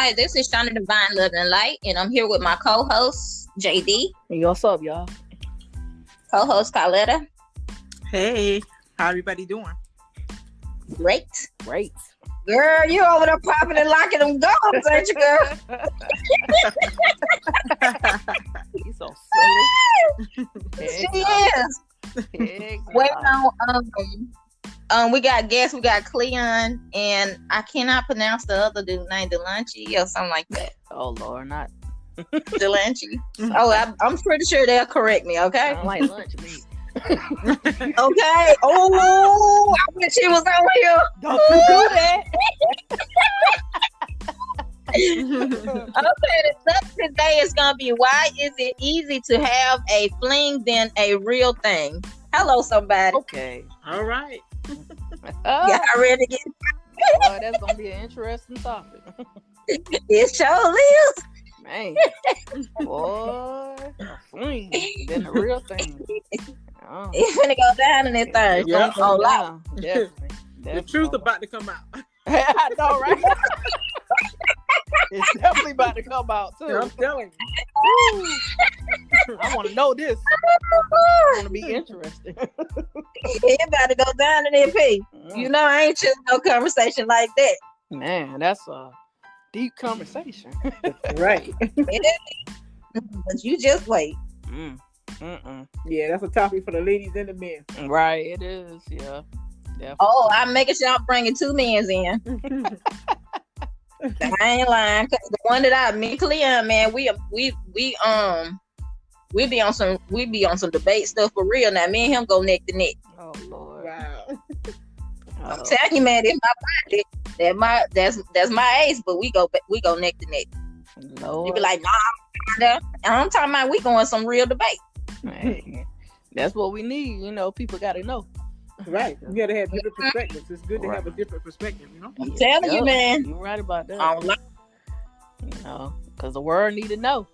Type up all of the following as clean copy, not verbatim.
Hi, this is Shonda Divine Love and Light, and I'm here with my co-host, JD. Hey, what's up, y'all? Co-host, Carletta. Hey, how everybody doing? Great. Girl, you over there popping and locking them gums, ain't you, girl? He's so silly. She is. Well, we got guests. We got Cleon, and I cannot pronounce the other dude name, Delancey or something like that. Oh Lord, not Delancey. Oh, I'm pretty sure they'll correct me. Okay. I don't like lunch meat. Okay. Oh, I wish she was over here. Don't you do that. Okay, the subject today is gonna be why is it easy to have a fling than a real thing? Hello, somebody. Okay. All right. Y'all ready to get? Boy, that's gonna be an interesting topic. It sure is. Man, boy, a fling than the real thing. Oh. It's gonna go down in that thing. Yeah. It's gonna go Down. Definitely. The truth about to come out. I know, right? It's definitely about to come out too. I'm telling you. Woo. I want to know this. I want to be interested. It about to go down in that pig. You know, I ain't just no conversation like that. Man, that's a deep conversation. Right. But you just wait. Yeah, that's a topic for the ladies and the men. Right, it is. Yeah. Definitely. Oh, I'm making sure I'm bringing two men's in. I ain't lying. 'Cause the one that me and Cleon, man, we be on some debate stuff for real. Now me and him go neck to neck. Oh Lord. Wow. I'm telling you, man, it's my body. That's my ace, but we go neck to neck. Lord. You be like, nah, I'm talking about we going some real debate. Man, that's what we need. You know, people got to know. Right. You got to have different perspectives. It's good to have a different perspective, you know? I'm telling you, man. You're right about that. I don't like You know, because the world need to know.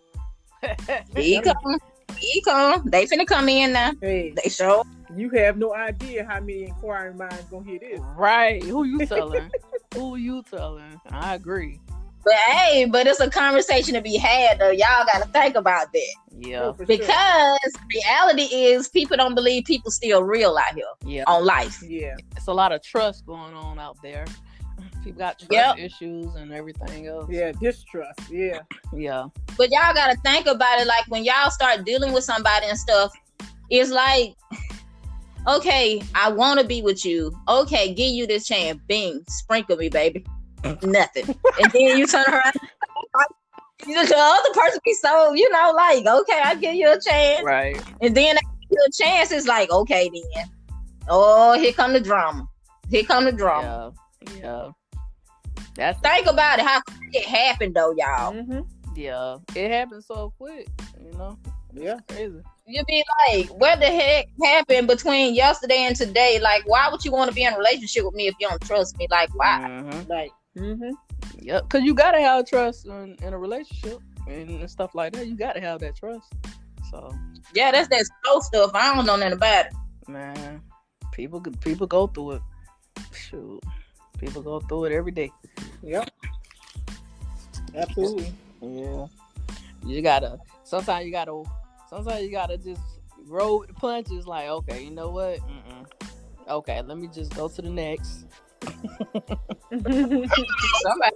He come. They finna come in now. Hey, They show. you have no idea how many inquiring minds gonna hear this. Right. Who you telling? I agree. But it's a conversation to be had, though. Y'all got to think about that. Yeah. Because reality is people don't believe people still real out here Yeah. on life. Yeah. It's a lot of trust going on out there. People got trust issues and everything else. Yeah, distrust. Yeah. Yeah. But y'all got to think about it. Like when y'all start dealing with somebody and stuff, it's like, okay, I want to be with you. Okay, give you this chance. Bing, sprinkle me, baby. Nothing. And then you turn around. The other person be so, like, okay, I give you a chance. Right. And then they give you a chance. It's like, okay, then. Oh, here come the drama. Yeah. Think about it. How quick it happened, though, y'all. Mm-hmm. Yeah. It happened so quick, Yeah. It's crazy. You be like, what the heck happened between yesterday and today? Like, why would you want to be in a relationship with me if you don't trust me? Like, why? Mm-hmm. Like, Yep, because you gotta have trust in a relationship and stuff like that. You gotta have that trust. So Yeah, that's that slow stuff. I don't know nothing about it. man, people go through it. Shoot, people go through it every day. yep. Absolutely. Yeah, sometimes you gotta just roll with the punches. Like, okay, you know what? Okay, let me just go to the next. Somebody.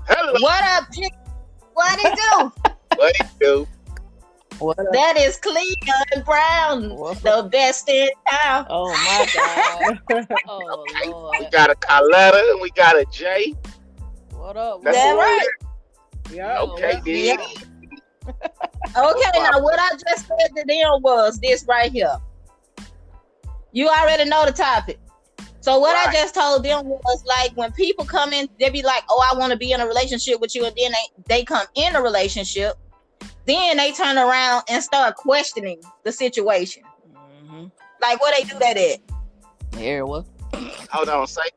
Hello. What up, chick? What it do? What it do? What up? That is Cleon Brown, What's the best in town. Oh my God! Oh We Lord! got a Carletta and we got a J. What up? That's That what right. Yeah. Okay, Yeah. then. Okay, now what I just said to them was this right here. You already know the topic. So what I Right. just told them was like when people come in, they be like, "Oh, I want to be in a relationship with you," and then they come in a relationship, then they turn around and start questioning the situation. Mm-hmm. Like, where they do that at? Here, what? Hold on. Say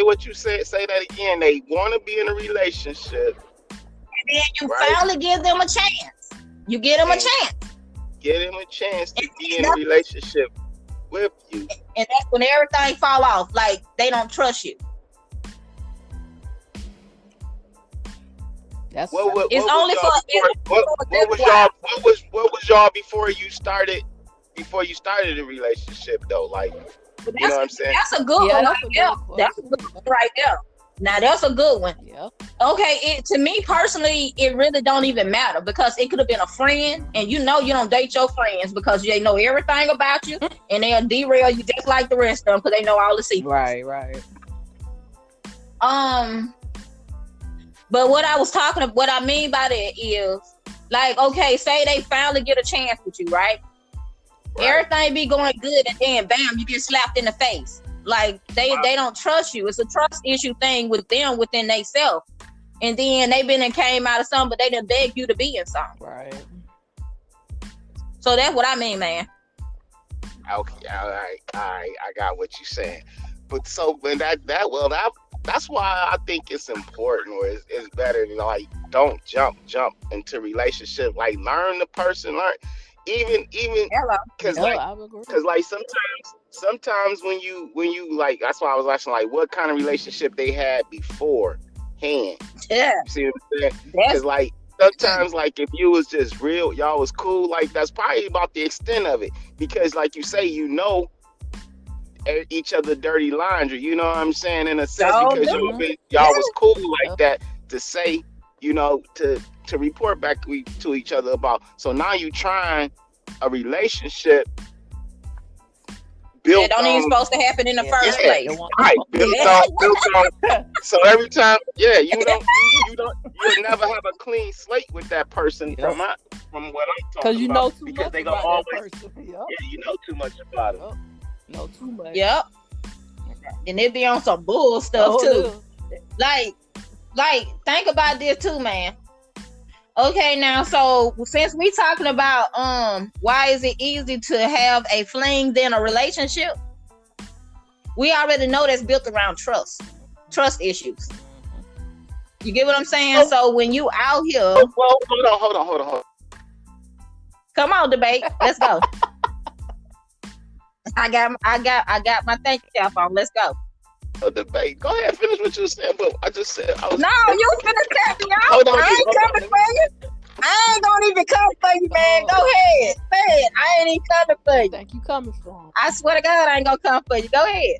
what you said. Say that again. They want to be in a relationship. And then you Right. finally give them a chance. You give them a chance, Get him a chance to be in a relationship with you. and that's when everything fall off. Like they don't trust you. That's It's what only was for y'all before, what was y'all what was y'all before you started the relationship though? Like, But you know what I'm saying? that's a good one that's right a there. good That's a question. good one right there. Now that's a good one. Yeah. Okay, to me personally, it really don't even matter because it could have been a friend, and you know you don't date your friends because they know everything about you, and they'll derail you just like the rest of them because they know all the secrets. Right. But what I mean by that is, like, okay, say they finally get a chance with you, right? Everything be going good, and then bam, you get slapped in the face. Like they don't trust you. It's a trust issue thing with them within themselves. And then they been and came out of something, but they didn't beg you to be in something. Right. So that's what I mean, man. Okay, all right, I got what you're saying. But so when that's why I think it's important, or it's better, like, don't jump into relationship. Like, learn the person, even because like sometimes when you like, that's why I was asking, like, what kind of relationship they had beforehand. Yeah. You see what I'm saying? Because like sometimes, like, if you was just real, y'all was cool, like, that's probably about the extent of it. Because like you say, each other dirty laundry, you know what I'm saying, in a sense, because y'all was cool like that to say, to report back to each other about. So now you trying a relationship built don't even supposed to happen in the first place. Right, built on. So every time, you'll never have a clean slate with that person from what I'm talking about. Because they gonna always, you know too much about it. Know too much. Yep. And it be on some bull stuff too. Like, think about this too, man. Okay, now, so since we talking about why is it easy to have a fling than a relationship, we already know that's built around trust issues. You get what I'm saying? So when you out here, hold on. Come on, debate. Let's go. I got my thank you cap on. Let's go. Debate. Go ahead, finish what you said. But I just said no, you finna tap me out. Hold on, I ain't coming for you. I ain't gonna even come for you, man. Go ahead. Man, I ain't even coming for you. Thank you coming from. I swear to God, I ain't gonna come for you. Go ahead.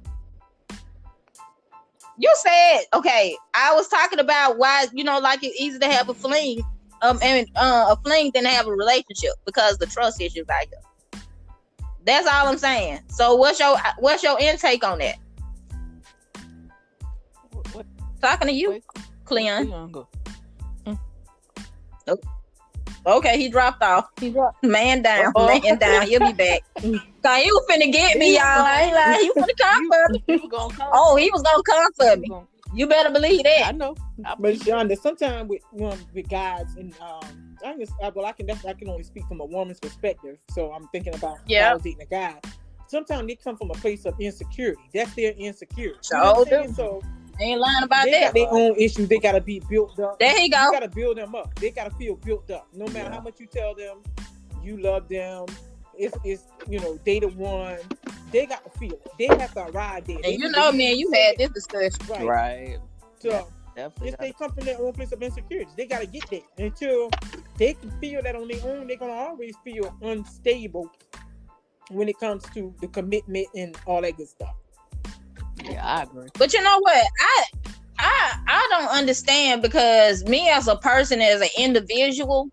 You said, okay, I was talking about why, like, it's easy to have a fling, and a fling than to have a relationship because the trust issues out here. That's all I'm saying. So what's your intake on that? What? Talking to you, Cleon. Nope. Okay, he dropped off. Man down. He'll be back. Cause he was finna get me, y'all. I ain't lying. He was finna come for me. He was gonna come for me. You better believe that. I know. But Shonda, sometimes with guys, and I can only speak from a woman's perspective. So I'm thinking about how I was dating a guy. Sometimes they come from a place of insecurity. That's their insecurity. So they ain't lying about that. They got their own issues. They gotta be built up. There you go. You gotta build them up. They gotta feel built up. No matter how much you tell them you love them, it's they the one. They got to feel it. They have to ride there. And you had this discussion. Right. So if they come from their own place of insecurity, they gotta get there. Until they can feel that on their own, they're gonna always feel unstable when it comes to the commitment and all that good stuff. Yeah, I agree. But you know what? I don't understand, because me as a person, as an individual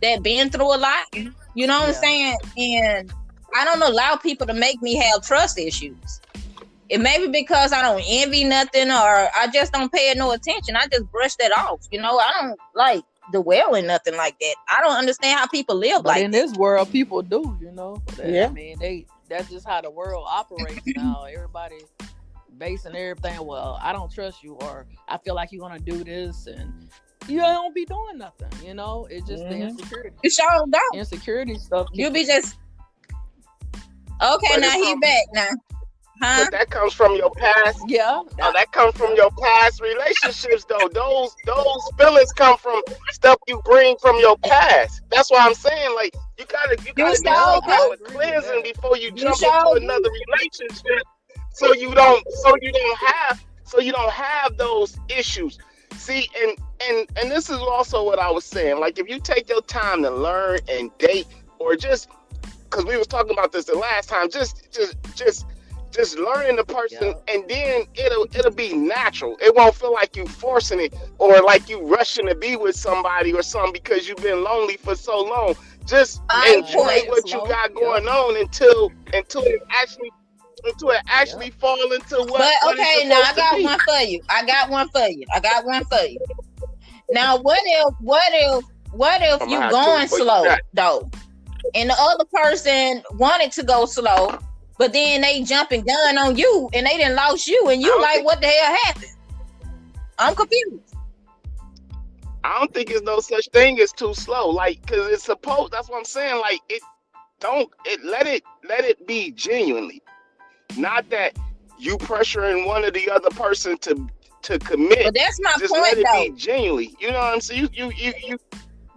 that been through a lot, you know what I'm saying? And I don't allow people to make me have trust issues. It may be because I don't envy nothing, or I just don't pay no attention. I just brush that off. I don't like dwell in nothing like that. I don't understand how people live but in this world, people do, Yeah. I mean, that's just how the world operates now. Everybody basing everything, well, I don't trust you, or I feel like you're gonna do this, and you don't be doing nothing. It's just the insecurity. You sure don't. Insecurity stuff. You be just okay. But now he back now. Huh? But that comes from your past. Yeah. That comes from your past relationships, though. Those feelings come from stuff you bring from your past. That's why I'm saying, like, you gotta do a cleansing before you jump into another relationship. So you don't have those issues. see, and this is also what I was saying. Like, if you take your time to learn and date, or just because we was talking about this the last time, just learning the person, and then it'll be natural. It won't feel like you forcing it or like you rushing to be with somebody or something because you've been lonely for so long. Just enjoy what you got going on until it actually fall into what. But what okay, now I got one for you. I got one for you. Now what if you going slow though, and the other person wanted to go slow, but then they jumping gun on you and they done lost you, and you like, what the hell happened? I'm confused. I don't think there's no such thing as too slow. Like, because it's supposed. That's what I'm saying. Like, let it be genuinely. Not that you pressuring one or the other person to commit. But that's my just point, let it though. be genuinely. You know what I'm saying? You.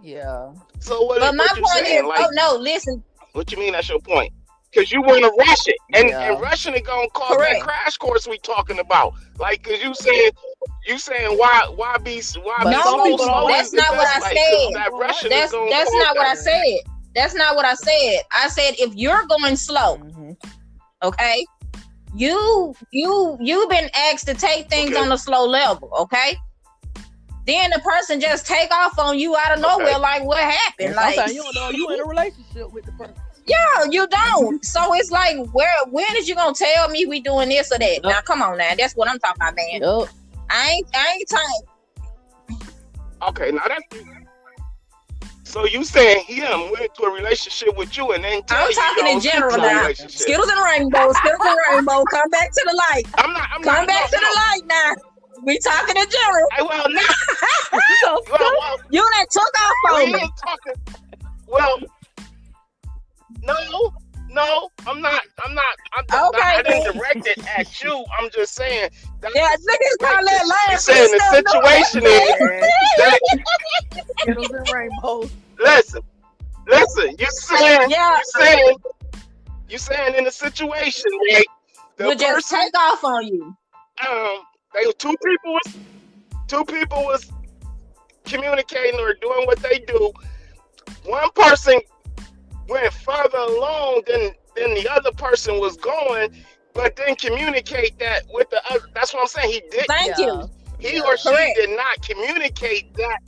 Yeah. So what? But my point saying? is, like, oh no, listen. What you mean? That's your point? Because you want to rush it, and rushing it gonna cause that crash course we talking about. Like, because you saying why be slow? That's not what I said. That's not what I said. That's not what I said. I said if you're going slow, okay, you've been asked to take things on a slow level, okay. Then the person just take off on you out of nowhere, like what happened? Like, you don't know you in a relationship with the person. Yeah, you don't. So it's like, when is you gonna tell me we doing this or that? Now, come on, now, that's what I'm talking about, man. I ain't talking. Okay, now that's. So you saying he done went to a relationship with you and then tell I'm talking in general now. Skittles and rainbow, come back to the light. I'm come back to the light now. We talking in general. Well, you done took off on me. Well, no, I'm not. I didn't direct it at you. I'm just saying. Niggas call that last. You saying the situation is. Skittles and rainbows. Listen. You saying in the situation, right? We just take off on you. They were two people was communicating or doing what they do. One person went further along than the other person was going, but then communicate that with the other. That's what I'm saying. He did. Thank you. He or she did not communicate that.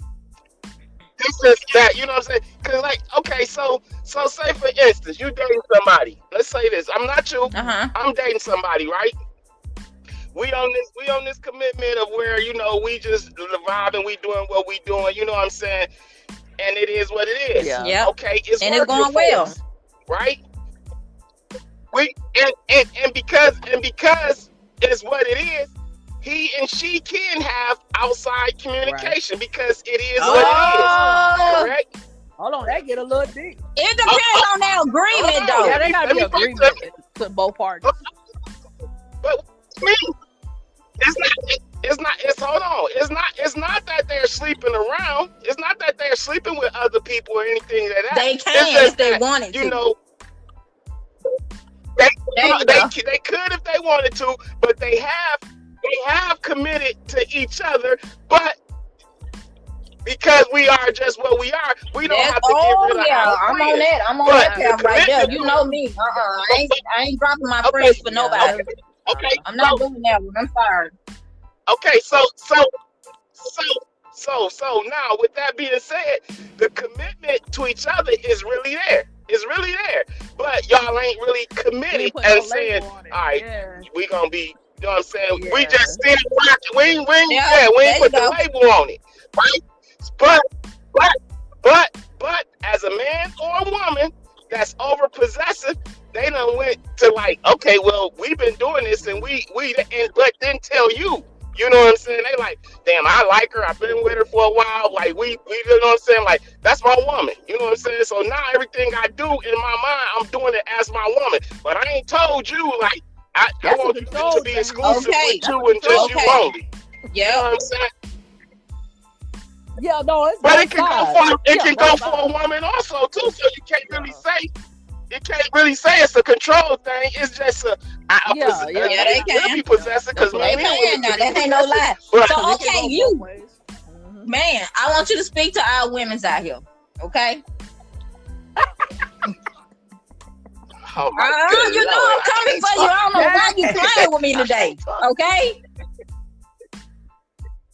This is that. You know what I'm saying? Because, like, okay, so say for instance, you dating somebody. Let's say this. I'm not you. I'm dating somebody, right? We on this commitment of where, you know, we just vibing, we doing what we doing. You know what I'm saying? And it is what it is. Yeah. Okay. It's going well, us, right? And because it's what it is, he and she can have outside communication because it is what it is. Correct? Hold on, that get a little deep. It depends on their agreement, though. Yeah, they gotta be agreement to both parties. But me, hold on. It's not that they're sleeping around. It's not that they're sleeping with other people or anything like that. They can if they wanted to. You know, they could if they wanted to, but they have committed to each other, but because we are just what we are, we don't have to get rid of our I'm on that. I'm on that path right there. You know me. I ain't dropping my friends for nobody. Okay. I'm not doing that one. I'm sorry. Okay, so now with that being said, the commitment to each other is really there. It's really there. But y'all ain't really committed and saying, all right, we gonna be, you know what I'm saying? Yeah. We just still rocking. We ain't put the label on it. Right? But as a man or a woman that's over possessive, they done went to like, okay, well, we've been doing this and but then tell you. You know what I'm saying? They like, damn, I like her. I've been with her for a while. Like, we you know what I'm saying? Like, that's my woman. You know what I'm saying? So now everything I do in my mind, I'm doing it as my woman. But I ain't told you, like, I want you to be exclusive with you and just you only. Yeah. You know what I'm saying? Yeah, no, it's but it can go for a woman also too. So you can't really say. You can't really say it's a control thing. It's just a they can be possessive because they can now. That ain't no lie. So okay, Man, I want you to speak to our women's out here, okay? Oh my you know I'm coming for you. I don't know why you playing with me today, okay?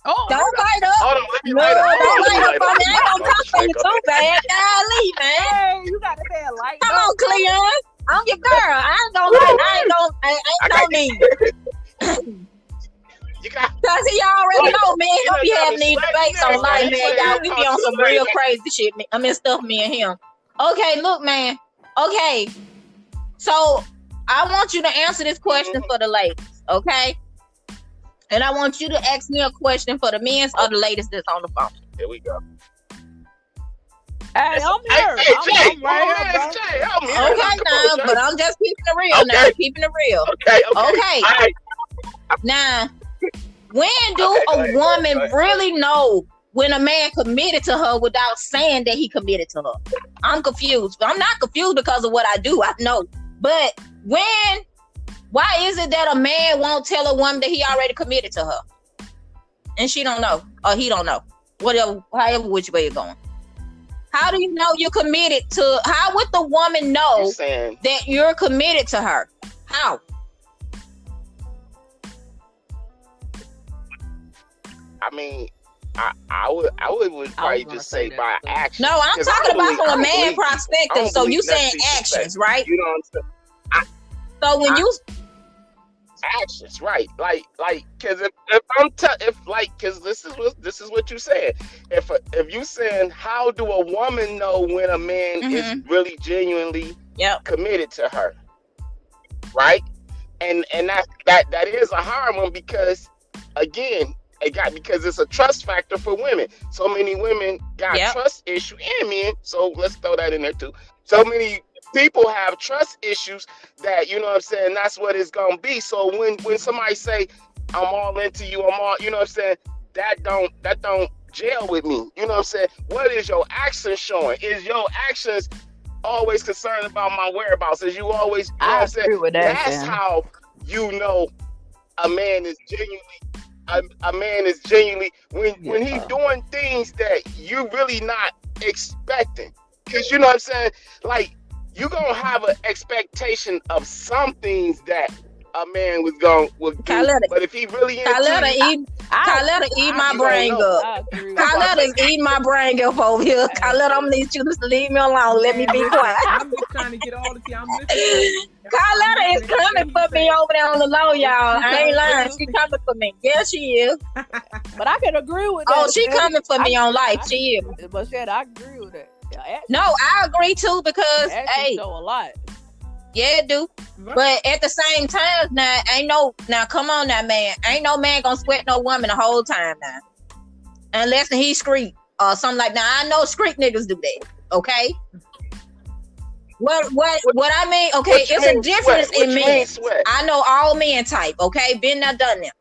Oh, Don't light up. Hold on, let me No, light up. don't light up on me. I ain't gonna Hold on, come for you too bad. Golly, man. hey, you got that light. Come on, Cleon. I'm your girl. I ain't gonna lie. I ain't me. You got Cause he already know, man. He'll be having these Sweat, debates you on know, life, man. sweat, Y'all, we be on some sweat. real crazy shit. I mean, stuff, me and him. Okay, look, man. Okay, so I want you to answer this question for the ladies, okay? And I want you to ask me a question for the men or the ladies that's on the phone. Here we go. Hey, I'm here. Hey, Jay, I'm right here, bro. Jay, help me. Okay, Come now, on, Jay. but I'm just keeping it real now. Keeping it real. Okay. Okay. All right. Now, when do Okay, go a ahead, woman go ahead. really know when a man committed to her without saying that he committed to her? I'm confused. I'm not confused because of what I do. I know. But why is it that a man won't tell a woman that he already committed to her? And she don't know. Or he don't know. Whatever, however which way you're going. How do you know you're committed to, how would the woman know that you're committed to her? How? I mean, I would probably just say by action. No, I'm talking about from a man perspective. So you saying actions, right? You know what I'm saying? So when you actions, right? Like, because because this is what you said. If you saying how do a woman know when a man is really genuinely committed to her, right? And that is a hard one because again, because it's a trust factor for women. So many women got trust issues and men. So let's throw that in there too. So many people have trust issues that, you know what I'm saying, that's what it's gonna be. So when somebody say I'm all into you, I'm all, you know what I'm saying, that don't gel with me. You know what I'm saying? What is your actions showing? Is your actions always concerned about my whereabouts? Is you always, you know what I'm saying? With that, that's how you know a man is genuinely when he's doing things that you really not expecting. Because you know what I'm saying? Like, you're going to have an expectation of some things that a man would do. But if he really Carletta eat my brain up. Carletta's eating my brain up over here. Carletta, I'm going to need you to leave me alone. Let me be quiet. I'm just trying to get all the tea. I'm listening. Carletta is coming for me over there on the low, y'all. I ain't lying. She coming for me. Yeah, she is. But I can agree with that. Oh, she coming for me on life. She is. But shit, I agree with that. No, I agree too because hey, show a lot. Yeah, it do. But at the same time, now come on now, man. Ain't no man gonna sweat no woman the whole time now. Unless he street or something like that. I know street niggas do that. Okay. What I mean, okay, it's a difference in men. I know all men type, okay? Been there, done that.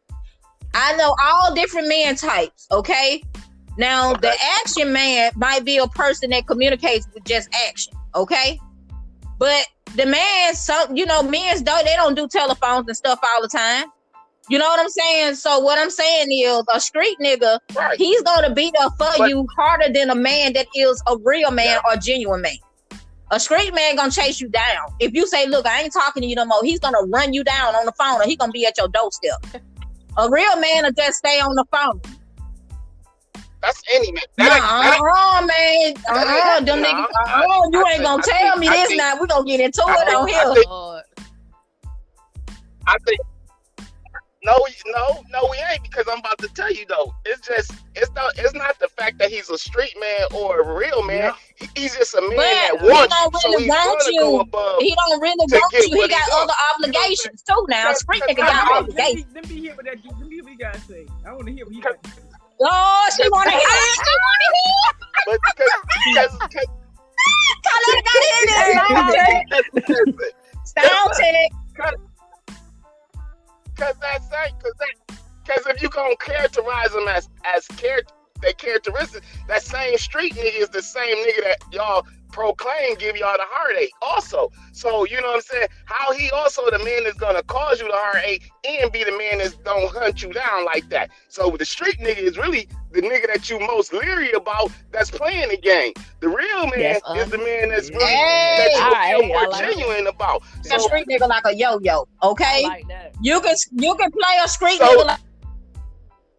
I know all different men types, okay? Now, the action man might be a person that communicates with just action, okay? But the man, men they don't do telephones and stuff all the time. You know what I'm saying? So what I'm saying is a street nigga, he's gonna be there for you harder than a man that is a real man or genuine man. A street man gonna chase you down. If you say, look, I ain't talking to you no more, he's gonna run you down on the phone or he gonna be at your doorstep. A real man will just stay on the phone. That's any man. Man. Them niggas. You ain't gonna tell me this now. We're gonna get into it on here. I think no, we ain't, because I'm about to tell you though. It's not the fact that he's a street man or a real man. Yeah. He's just a man that wants you. He don't really want you. He got other obligations too now. Street nigga got obligations. Let me hear what that. Let me hear what you guys say. I want to hear what you guys say. Oh, she want to hear it. She want to hear it. But because sound check. Because if you gonna characterize them as their characteristics, that same street nigga is the same nigga that y'all proclaim give y'all the heartache also. So you know what I'm saying? How he also the man that's gonna cause you the heartache and be the man that's don't hunt you down like that. So the street nigga is really the nigga that you most leery about that's playing the game. The real man is the man that's really that you feel more genuine about. So street nigga like a yo-yo, okay? I like that. You can play a street nigga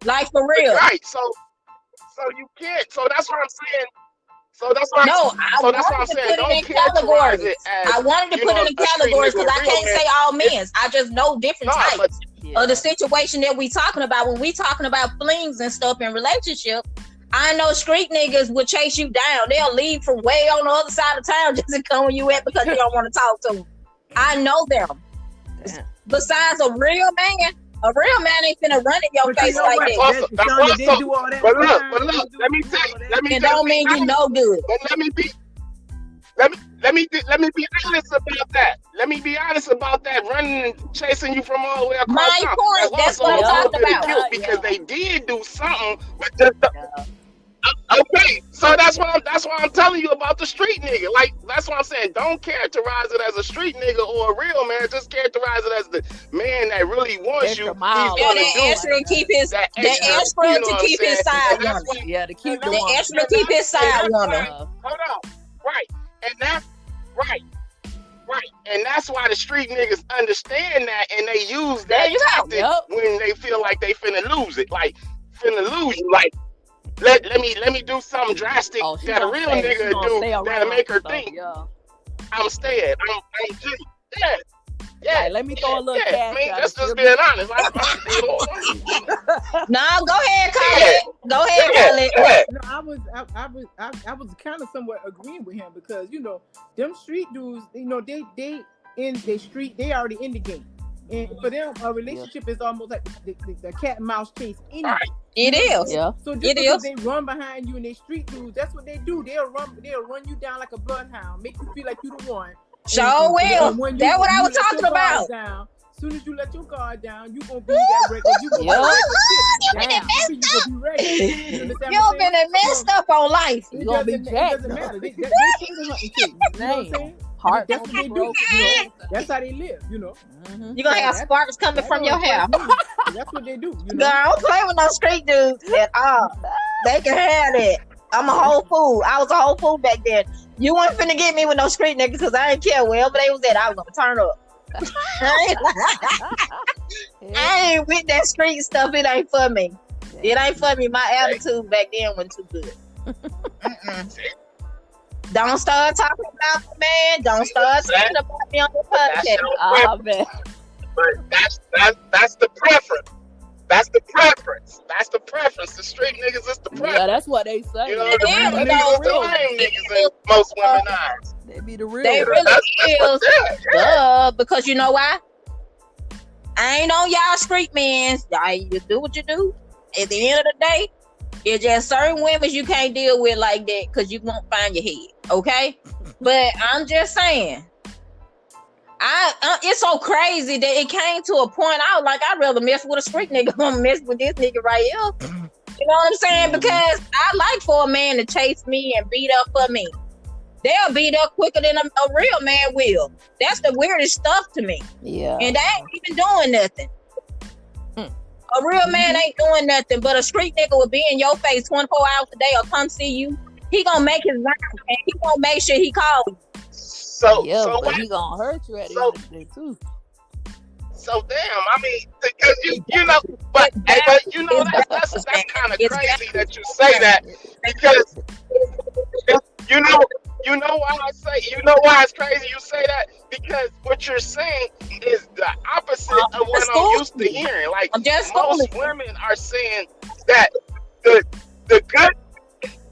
like for real. Right. So you can't. So that's what I'm saying. So that's what I'm saying. Don't categorize it as, I wanted to put it in categories because I can't say all men. I just know different types of the situation that we talking about. When we talking about flings and stuff in relationship, I know street niggas will chase you down. They'll leave from way on the other side of town just to come where you at because you don't want to talk to them. I know them. Damn. Besides a real man ain't finna run in your face like that. But look, let me tell you. It don't mean you know good. But let me be honest about that. Let me be honest about that. Running and chasing you from all the way across my town. point. That's what I'm talking about. Because they did do something, but just okay. So that's why I'm telling you about the street nigga. Like that's what I'm saying. Don't characterize it as a street nigga or a real man. Just characterize it as the man that really wants you. He's gonna extra to keep his side woman. Yeah, to keep the extra to keep his side woman. Hold on, right, and that's right. And that's why the street niggas understand that, and they use that tactic when they feel like they finna lose it, like finna lose you, like. Let me do something drastic that a real nigga do that'll make her think I'm staying. I'm just yeah. Like, let me throw a little cash. That's just being honest. No, go ahead, call it. Go ahead, call it. No, I was kind of somewhat agreeing with him because them street dudes, they in the street, they already in the game. And for them, a relationship is almost like the cat and mouse chase. Anyway. Right. It is. Yeah. So just because they run behind you and they street dudes, that's what they do. They'll run you down like a bloodhound, make you feel like you the one. Sure will. That's what I was talking about. As soon as you let your guard down, you gonna be that record. You gonna be ready. You've been messed up on life. It doesn't matter. They you know what I'm saying? Heart. That's what they do. That's how they live. Mm-hmm. You're gonna have sparks coming from your hair. That's what they do. No, I don't play with no street dudes at all. They can have it. I'm a whole fool. I was a whole fool back then. You weren't finna get me with no street niggas because I didn't care wherever they was at. I was gonna turn up. I ain't with that street stuff. It ain't for me. It ain't for me. My attitude back then wasn't too good. Don't start talking about me, man. Don't start talking about me on the podcast. But that's the preference. That's the preference. The street niggas is the preference. Yeah, that's what they say. The real niggas is the lame niggas in most women's eyes. They be the real. They really is. Because you know why? I ain't on y'all street men. You do what you do. At the end of the day, it's just certain women you can't deal with like that because you won't find your head. Okay? But I'm just saying. It's so crazy that it came to a point I was like, I'd rather mess with a street nigga than mess with this nigga right here. You know what I'm saying? Because I like for a man to chase me and beat up for me. They'll beat up quicker than a real man will. That's the weirdest stuff to me. Yeah. And they ain't even doing nothing. A real man ain't doing nothing, but a street nigga will be in your face 24 hours a day or come see you. He gonna make his round and he gonna make sure he calls you. But he gonna hurt you at the end of the day too. So damn, I mean, because but that's kind of crazy that you say that because you know why it's crazy you say that because what you're saying is the opposite of what I'm used to hearing. Like most women are saying that the good.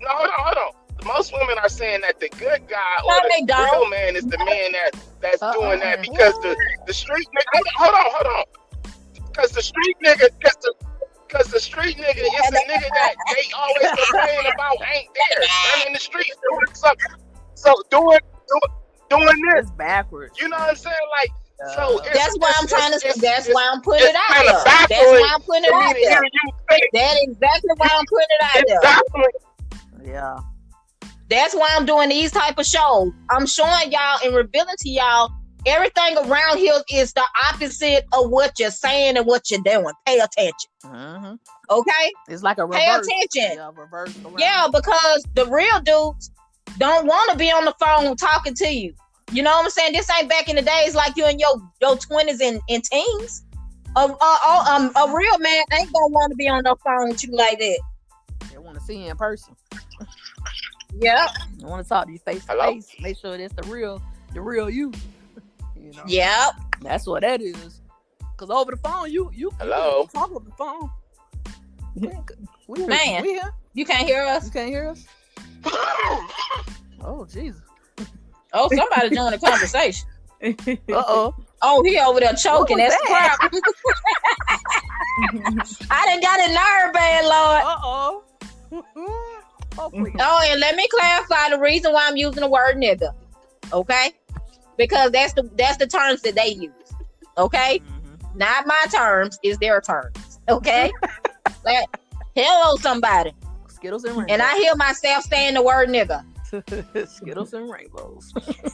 No, hold on. Most women are saying that the good guy or the real man is the man that's doing that because the street nigga. Hold on. Because the street nigga, because the street nigga is the nigga that they always complain about ain't there. I'm in the streets doing something. So doing this it's backwards. You know what I'm saying? Like so. That's why I'm trying to. That's why I'm putting it out there. That's why I'm putting it out there. That's exactly why I'm putting it out there. Yeah. That's why I'm doing these type of shows. I'm showing y'all and revealing to y'all everything around here is the opposite of what you're saying and what you're doing. Pay attention. Mm-hmm. Okay? It's like a reverse. Pay attention. Yeah, reverse around. Yeah, because the real dudes don't want to be on the phone talking to you. You know what I'm saying? This ain't back in the days like you in your 20s and teens. A real man ain't gonna want to be on the phone with you like that. They want to see you in person. Yep. I want to talk to you face to face. Make sure that's the real you. You know? Yep. That's what that is. Cause over the phone, you Hello. talk over the phone. We Man, we here. You can't hear us. You can't hear us. Oh Jesus. Oh, somebody joined the conversation. Uh-oh. Oh, he over there choking. That's the problem. I done got a nerve bad, Lord. Uh-oh. Oh, please. Oh, and let me clarify the reason why I'm using the word nigga. Okay? Because that's the terms that they use. Okay? Mm-hmm. Not my terms, it's their terms. Okay? Like, hello, somebody. Skittles and rainbows. And I hear myself saying the word nigga. Skittles and rainbows.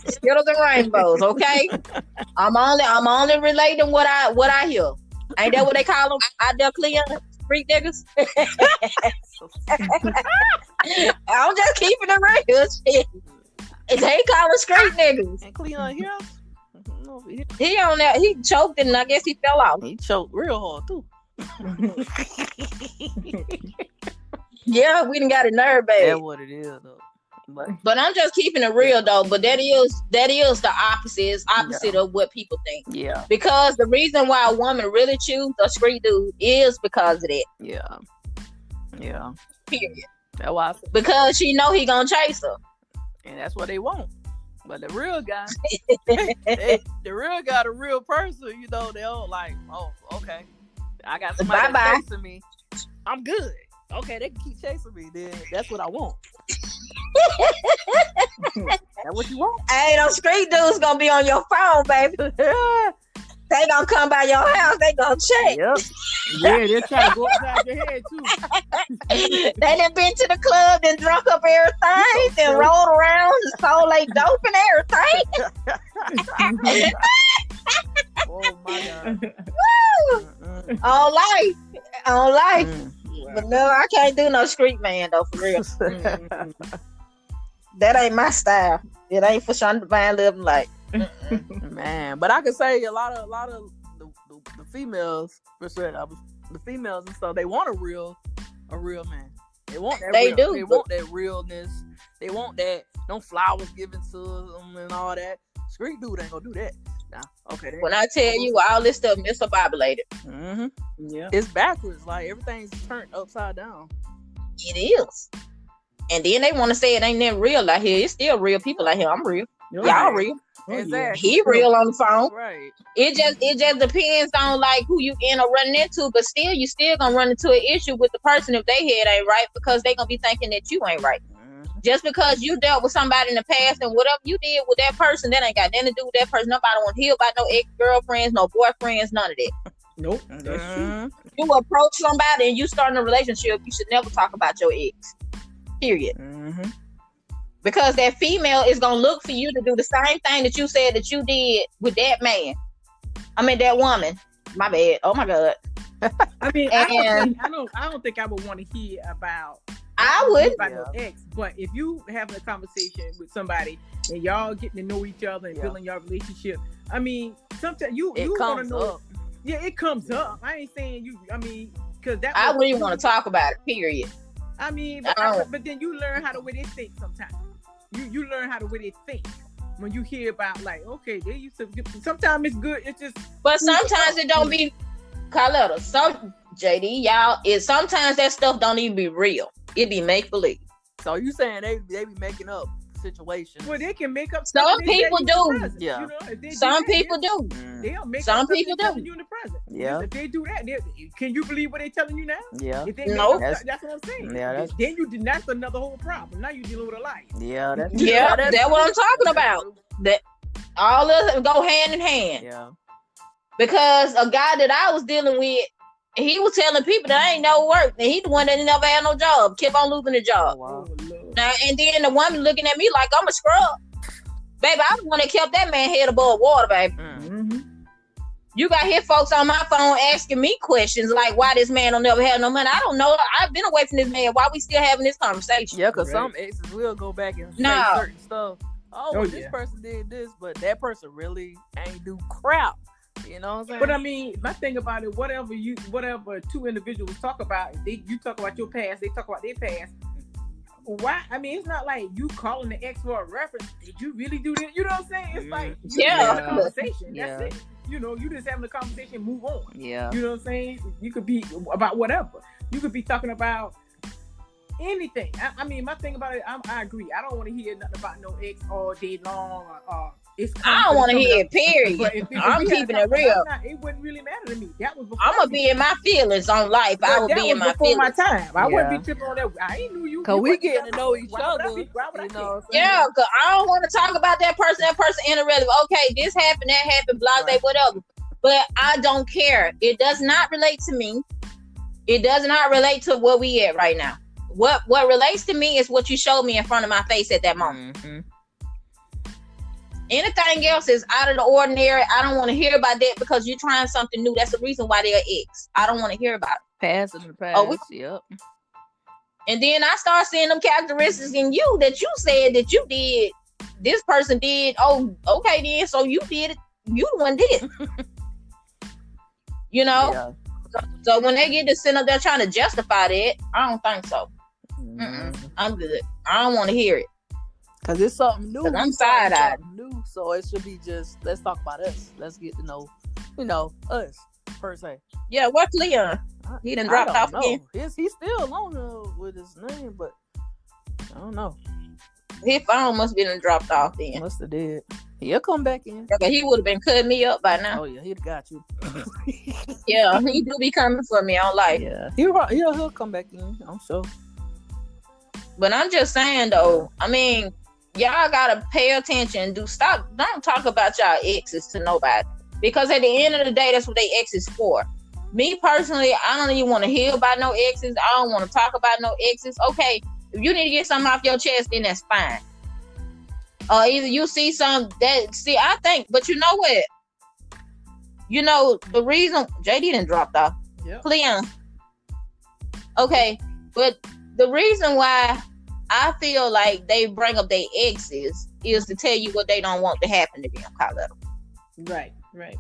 Skittles and rainbows, okay? I'm only relating what I hear. Ain't that what they call them out there, Cleon? Street niggas? I'm just keeping it real. Shit. They call them street niggas. And Cleon here? He on that. He choked and I guess he fell off. He choked real hard too. Yeah, we done got a nerve bag. That's what it is though. But I'm just keeping it real though. But that is the opposite. It's opposite of what people think. Yeah. Because the reason why a woman really chooses a street dude is because of that. Yeah. Yeah. Period. That's why. Because she know he gonna chase her. And that's what they want. But the real guy, the real guy, the real person, you know, they all like, oh, okay, I got somebody chasing me. I'm good. Okay, they can keep chasing me. Then that's what I want. That's what you want. Hey, those street dudes gonna be on your phone, baby. They gonna come by your house. They gonna check. Yep. Yeah, they're trying to go upside your head too. They done been to the club and drunk up everything, then rolled around and sold like dope and everything. Oh my God. Woo! On life. But no, I can't do no street man though, for real. That ain't my style. It ain't for Shonda Divine living like. Man, but I could say a lot of the females, the females and stuff, they want a real man. They want that. They want that realness. They want that. No flowers given to them and all that. Street dude ain't gonna do that. Nah, okay. When I tell you all this stuff miscombobulated. Mm-hmm. Yeah, it's backwards. Like everything's turned upside down. It is. And then they want to say it ain't that real out here. It's still real people out here. I'm real. Y'all real. Exactly. He real on the phone. Right. It just depends on like who you end up running into, but still you still gonna run into an issue with the person if they head ain't right because they gonna be thinking that you ain't right. Just because you dealt with somebody in the past and whatever you did with that person, that ain't got nothing to do with that person. Nobody want to hear about no ex-girlfriends, no boyfriends, none of that. Nope, that's true. You approach somebody and you start a relationship, you should never talk about your ex. Period. Mm-hmm. Because that female is gonna look for you to do the same thing that you said that you did with that man. I mean that woman. My bad. Oh my God. I mean, I don't think I would want to hear about. I would. About no ex, but if you having a conversation with somebody and y'all getting to know each other and building your relationship, I mean, sometimes you want to know. Up. Yeah, it comes up. I ain't saying you. I mean, because that. I really want to talk about it. Period. I mean, but then you learn how the way they think sometimes. You learn how the way they think when you hear about like, okay, they used to. Sometimes it's good. It's just. But sometimes it don't be. Carletta, so JD, y'all, sometimes that stuff don't even be real. It be make believe. So you saying they be making up situations? Well, they can make up. Some people do. Yeah. You know, some people do. They'll make some up people do. You in the present. Yeah. If they do that, can you believe what they're telling you now? Yeah. No. That's what I'm saying. Yeah. Then that's another whole problem. Now you're dealing with a liar. Yeah. That's what I'm talking about. That all of them go hand in hand. Yeah. Because a guy that I was dealing with, he was telling people that ain't no work. And he the one that never had no job. Kept on losing the job. Oh, wow. Now, and then the woman looking at me like I'm a scrub. Baby, I'm the one that kept that man head above water, baby. Mm-hmm. You got hit folks on my phone asking me questions like why this man don't never have no money. I don't know. I've been away from this man. Why we still having this conversation? Yeah, because some exes will go back and say certain stuff. This person did this, but that person really ain't do crap. You know what I'm saying? But I mean, my thing about it, whatever two individuals talk about, you talk about your past, they talk about their past. Why? I mean, it's not like you calling the ex for a reference. Did you really do this? You know what I'm saying? It's like a conversation. That's it. You know, you just having a conversation, move on. Yeah. You know what I'm saying? You could be about whatever. You could be talking about anything. I mean, my thing about it, I agree. I don't want to hear nothing about no ex all day long. I don't want to hear it, period. I'm keeping it real. It wouldn't really matter to me. That was before I'm going to be in my feelings on life. I would be in my feelings. My time. I wouldn't be tripping on that. I ain't knew you. Because we getting to know each other. Yeah, because I don't want to talk about that person irrelevant. Okay, this happened, that happened, blah, whatever. But I don't care. It does not relate to me. It does not relate to where we at right now. What relates to me is what you showed me in front of my face at that moment. Mm-hmm. Anything else is out of the ordinary. I don't want to hear about that because you're trying something new. That's the reason why they're ex. I don't want to hear about it. Past in the past. Yep. And then I start seeing them characteristics in you that you said that you did. This person did. Oh, okay then. So you did it. You the one did it. You know? Yeah. So when they get to sit up there trying to justify that, I don't think so. I'm good. I don't want to hear it. Because it's something new. I'm side-eyed. New, so it should be just, let's talk about us. Let's get to know, us, per se. Yeah, what's Leon? He done dropped off again. He's still on with his name, but I don't know. His phone must be done dropped off then. Must have did. He'll come back in. Yeah, he would have been cutting me up by now. Oh, yeah, he'd have got you. Yeah, he do be coming for me on life. Yeah, he'll come back in, I'm sure. But I'm just saying, though, I mean, y'all gotta pay attention. Don't talk about y'all exes to nobody, because at the end of the day, that's what they exes for. Me personally, I don't even want to hear about no exes. I don't want to talk about no exes. Okay, if you need to get something off your chest, then that's fine. Either you see I think, but you know what? You know the reason JD done dropped off. Yep. Cleon. Okay, but the reason why I feel like they bring up their exes is to tell you what they don't want to happen to them, Carletta. Right.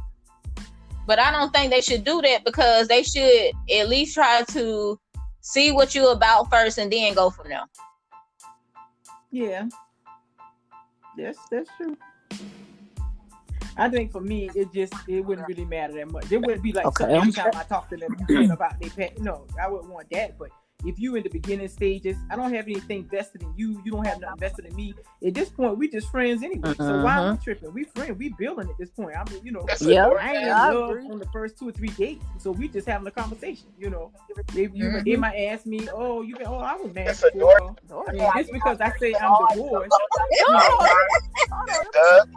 But I don't think they should do that, because they should at least try to see what you're about first and then go from there. Yeah. That's true. I think for me, it wouldn't really matter that much. It wouldn't be like every time I talk to them, you think about their pet. No, I wouldn't want that, but if you in the beginning stages, I don't have anything vested in you. You don't have nothing vested in me. At this point, we just friends anyway. So why am I tripping? We friends. We building at this point. I mean, I ain't in love on the first 2 or 3 dates. So we just having a conversation. They might ask me, I was mad before. Just because I say I'm divorced.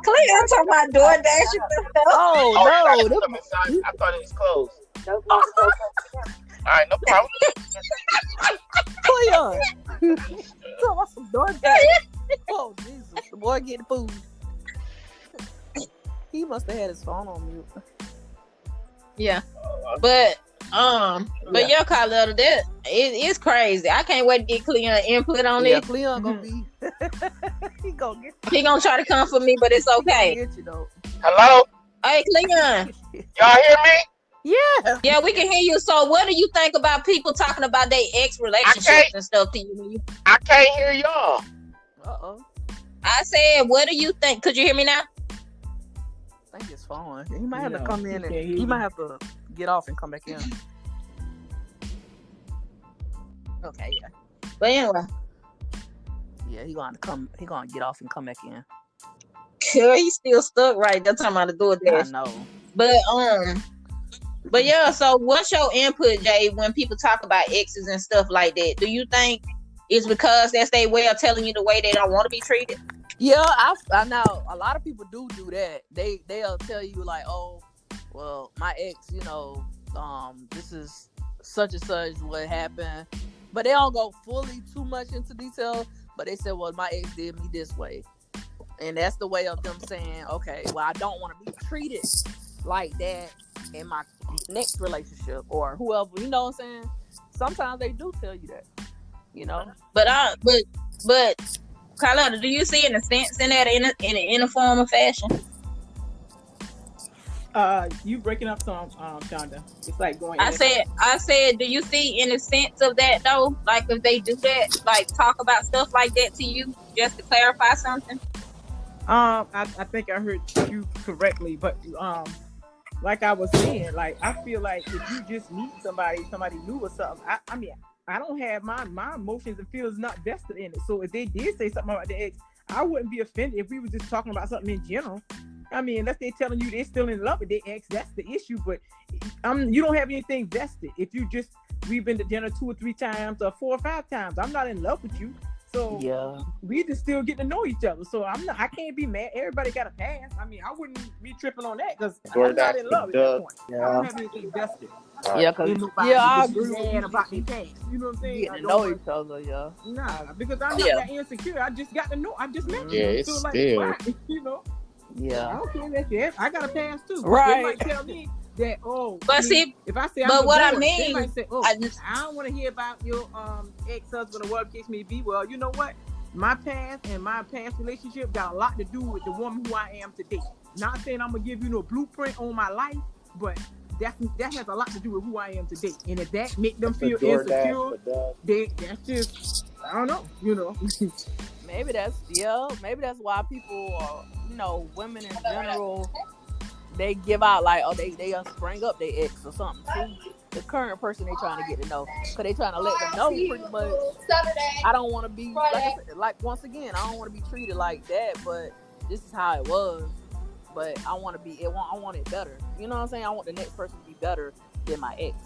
Clear, I'm talking about DoorDash. Oh no! I thought it was closed. All right, no problem. Cleon. Talk about some DoorDash. Oh Jesus, the boy getting food. He must have had his phone on mute. Yeah, but Carletta, that it's crazy. I can't wait to get Cleon input on it. Cleon gonna be. He gonna try to come for me, but it's okay. Get you though. Hello. Hey, Cleon. Y'all hear me? Yeah, we can hear you. So what do you think about people talking about their ex relationships and stuff to you? I can't hear y'all. I said, what do you think? Could you hear me now? I think it's fine. He might have to come in and he might have to get off and come back in. Okay, yeah. But anyway. Yeah, he gonna get off and come back in. Girl, he's still stuck right there talking about the DoorDash. I know. But yeah, so what's your input, Jay, when people talk about exes and stuff like that? Do you think it's because that's their way of telling you the way they don't want to be treated? Yeah, I know a lot of people do that. They'll tell you like, oh, well, my ex, this is such and such what happened, but they don't go fully too much into detail. But they said, well, my ex did me this way, and that's the way of them saying, okay, well, I don't want to be treated like that in my next relationship or whoever. You know what I'm saying? Sometimes they do tell you that, you know. But Carlotta, do you see any sense in that in a form of fashion? You breaking up some, Shonda. It's like going. I said, do you see any sense of that though? Like if they do that, like talk about stuff like that to you, just to clarify something. I think I heard you correctly, but like I was saying, like I feel like if you just meet somebody new or something, I mean, I don't have my emotions and feelings not vested in it. So if they did say something about the ex, I wouldn't be offended if we were just talking about something in general. I mean, unless they're telling you they're still in love with their ex, that's the issue. But you don't have anything vested. If we've been to dinner 2 or 3 times or 4 or 5 times, I'm not in love with you. So yeah, we just still getting to know each other. So I can't be mad. Everybody got a pass. I mean, I wouldn't be tripping on that because I'm not in love at that point. Yeah. I don't have anything vested. Yeah, I agree mad about their past. You know what I'm saying? Getting to know each other, yeah. Nah, because I'm not that insecure. I just got to know. I just met you. Yeah, I it's feel still. like, you know. Yeah. I don't care that shit. I got a pass too. Right. They might tell me that, But see, if I say I'm but what I divorced, mean, they might say, I don't want to hear about your ex-husband or whatever the case may be. Well, you know what? My past and my past relationship got a lot to do with the woman who I am today. Not saying I'm gonna give you no blueprint on my life, but that has a lot to do with who I am today. And if that make them feel insecure, that's just, I don't know, you know. Maybe that's why people are, you know, women in general, they give out like, oh, they spring up their ex or something too. The current person they trying to get to know, because they trying to let them know pretty much. I don't want to be like once again, I don't want to be treated like that, but this is how it was. But I want it better. You know what I'm saying? I want the next person to be better than my ex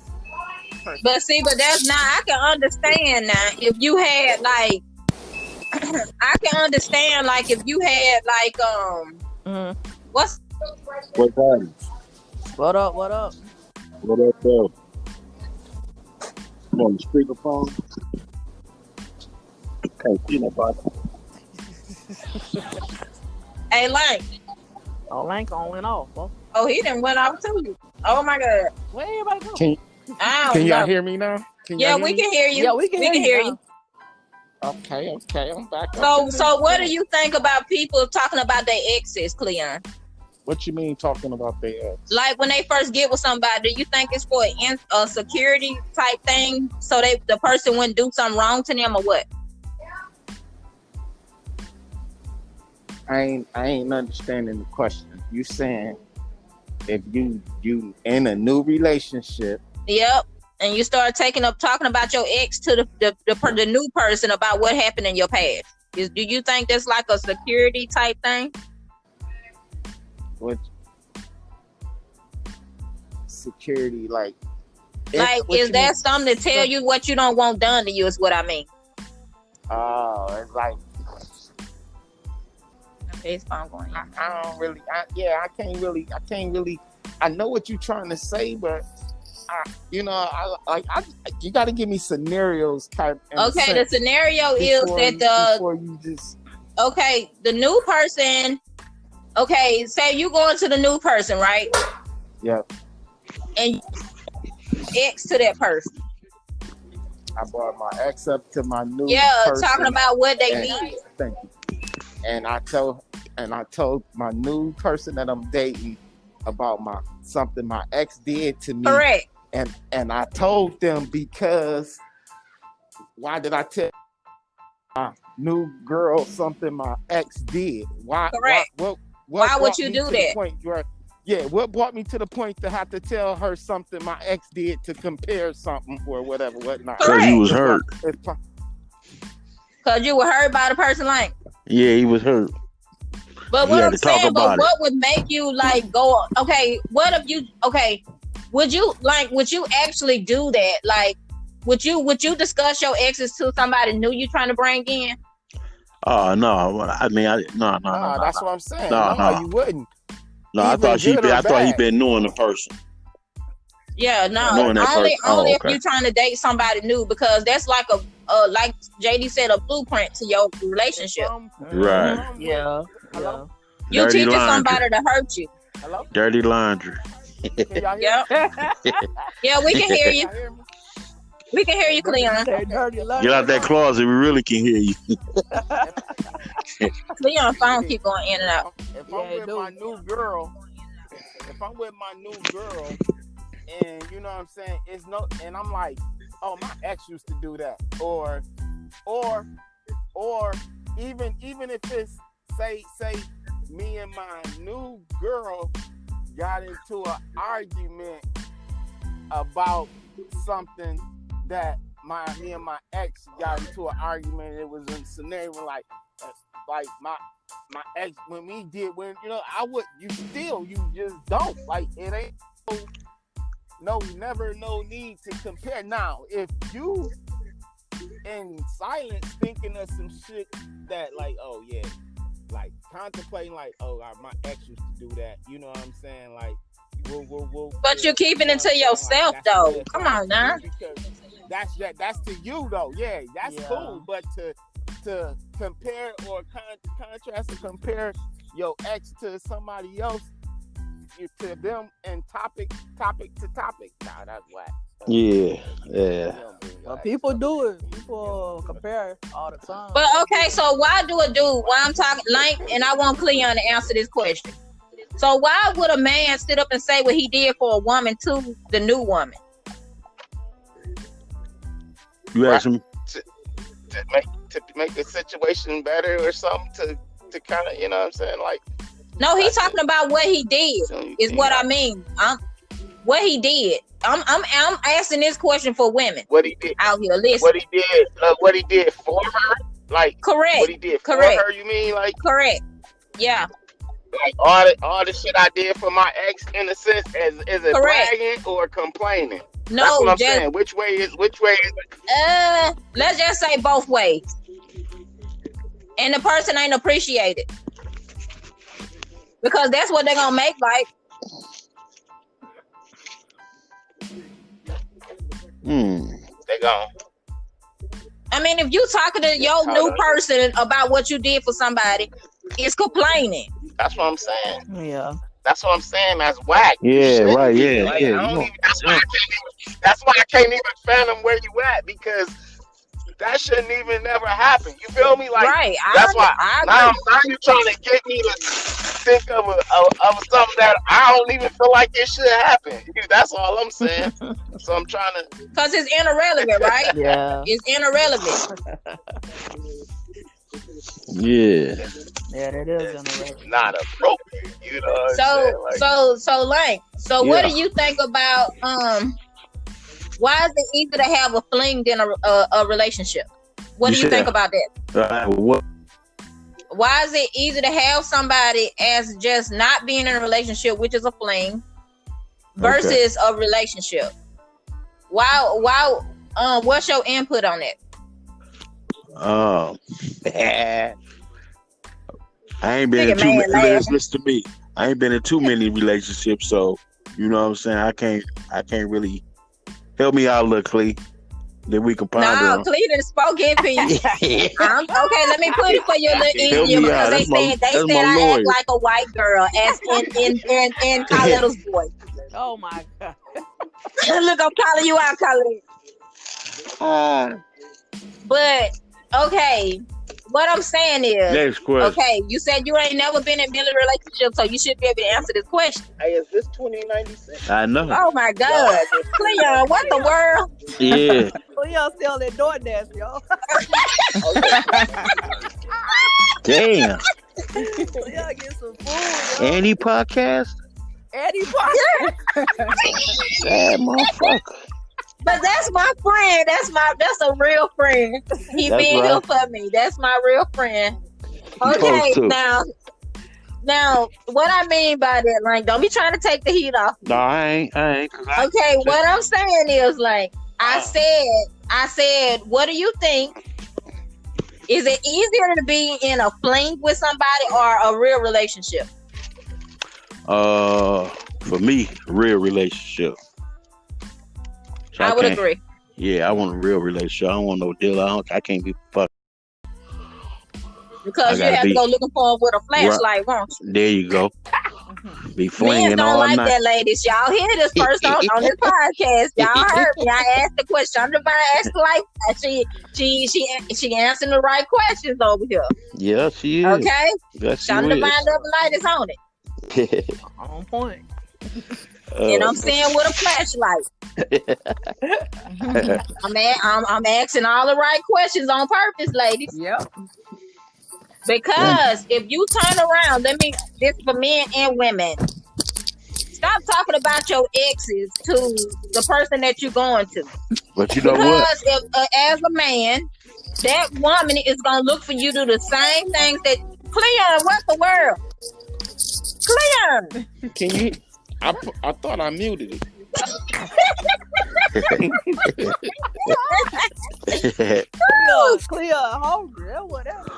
person. But that's not. I can understand now if you had like. I can understand like if you had like what's happening? What up? What up, though? I'm on the speakerphone. Can't see nobody. Hey, Lank. Oh, Lank on went off. Huh? Oh, he done went off too. Oh my God. Where everybody go? Can y'all hear me now? Yeah, we can hear you. Yeah, we can hear you. Okay, I'm back. So what do you think about people talking about their exes, Cleon? What you mean talking about their ex? Like when they first get with somebody, do you think it's for a security type thing, so the person wouldn't do something wrong to them or what? I ain't understanding the question. You saying if you in a new relationship? Yep. And you start talking about your ex to the new person about what happened in your past. Do you think that's like a security type thing? What security like? Is that something to tell you what you don't want done to you? Is what I mean. Oh, it's like. His phone going. I don't really. I can't really. I know what you're trying to say, but. You got to give me scenarios type. Okay, the scenario is that before you just. Okay, the new person. Okay, say you going to the new person, right? Yeah. And ex to that person. I brought my ex up to my new. Yeah, person, talking about what they did. Thank you. And I told my new person that I'm dating about something my ex did to me. Correct. And I told them because why did I tell my new girl something my ex did? Why? Correct. Why would you do that? What brought me to the point to have to tell her something my ex did to compare something or whatnot? Because he was hurt. Because you were hurt by the person, like. Yeah, he was hurt. But what I'm saying, what would make you like go? Okay, what if you? Okay. Would you actually do that? Like, would you discuss your exes to somebody new you trying to bring in? No. I mean, no. That's what I'm saying. No, you wouldn't. No, I thought he been knowing the person. Yeah, no. Knowing that Only person. Oh, if okay. you're trying to date somebody new, because that's like like JD said, a blueprint to your relationship. Right. Yeah. Hello? You Dirty teaching laundry. somebody to hurt you. Hello? Dirty laundry. Can y'all hear Yep. Yeah, we can hear me? you. Y'all hear me? We can hear you, Cleon. Dirty love. Get out that closet. We really can hear you. Cleon phone keep going in and out. If I'm with my new girl, and you know what I'm saying, and I'm like, oh, my ex used to do that, or even if it's say me and my new girl got into an argument about something that me and my ex got into an argument. It was a scenario like my ex, when we did, when you know, you just don't, like, it ain't no need to compare. Now if you in silence thinking of some shit that, like, oh yeah, like contemplating, like, oh, my ex used to do that, you know what I'm saying, like, we'll But you're keeping it to yourself, like, though. Come on now. because that's to you, though. Yeah, that's cool. But to compare or contrast or compare your ex to somebody else, to them, and topic to topic, nah, that's whack. Yeah. Well, people do it. People compare all the time. But okay, so why I'm talking like, and I want Cleon to answer this question. So why would a man sit up and say what he did for a woman to the new woman? You ask him to make the situation better or something, to kind of, you know what I'm saying, like. No, he's talking about what he did. Is what I mean. What he did. I'm asking this question for women. What he did out here. Listen. What he did for her, like. Correct. What he did for her, you mean, like. Correct. Yeah. Like all the shit I did for my ex, in a sense, is it bragging or complaining? No, that's what I'm saying. Which way is it? Let's just say both ways. And the person ain't appreciated. Because that's what they're gonna make like. They gone. I mean, if you talking to your new person about what you did for somebody, it's complaining. That's what I'm saying. Yeah. That's what I'm saying. That's whack. Yeah, right. Yeah, like, yeah. That's why I can't even fathom where you at, because that shouldn't even never happen. You feel me? Like, right. That's why now you trying to get me to think of something that I don't even feel like it should happen. That's all I'm saying. So I'm trying to. Because it's irrelevant, right? Yeah. It's irrelevant. Yeah. Yeah, that is irrelevant. Not appropriate, you know. What do you think about why is it easier to have a fling than a relationship? What do you think about that? What? Why is it easier to have somebody as just not being in a relationship, which is a fling, versus a relationship? Why? What's your input on that? I ain't been in too many. Listen to me. I ain't been in too many relationships, so you know what I'm saying. I can't really help me out, little Clee. Then we can ponder. No, Clee done spoke it for you. Okay, let me put it for you a little easier, because they said I act like a white girl, as in Carletta's voice. Oh my God! Look, I'm calling you out, Carletta. But okay. What I'm saying is, next question. Okay, you said you ain't never been in a relationship, so you should be able to answer this question. Hey, is this 2096? I know. Oh my God, Cleon, what the world? Yeah. Cleon still at DoorDash, yo. Damn. Cleon get some food, yo. Any podcast? Any podcast? Sad motherfucker. But that's my friend. That's a real friend. He been here for me. That's my real friend. Okay, now, what I mean by that, like, don't be trying to take the heat off. No, I ain't. Okay, what I'm saying is, like, I said, what do you think? Is it easier to be in a fling with somebody or a real relationship? For me, real relationship. So I would agree. Yeah, I want a real relationship. I don't want no deal. I can't be fucked. Because you have to go looking for him with a flashlight, won't you? There you go. Be flinging Men don't all like night. that, ladies. Y'all hear this first on this podcast. Y'all heard me. I asked the question. I'm divine asked like she answering the right questions over here. Yeah, she is. Okay. Yes, she Shonda is. Divine Love Light is on it. On point. And I'm saying with a flashlight. I'm asking all the right questions on purpose, ladies. Yep. Because if you turn around, this for men and women. Stop talking about your exes to the person that you're going to. But you know because if as a man, that woman is gonna look for you to do the same things that Cleon, what the world? Cleon. Can you I thought I muted it. Clear, hungry, or whatever.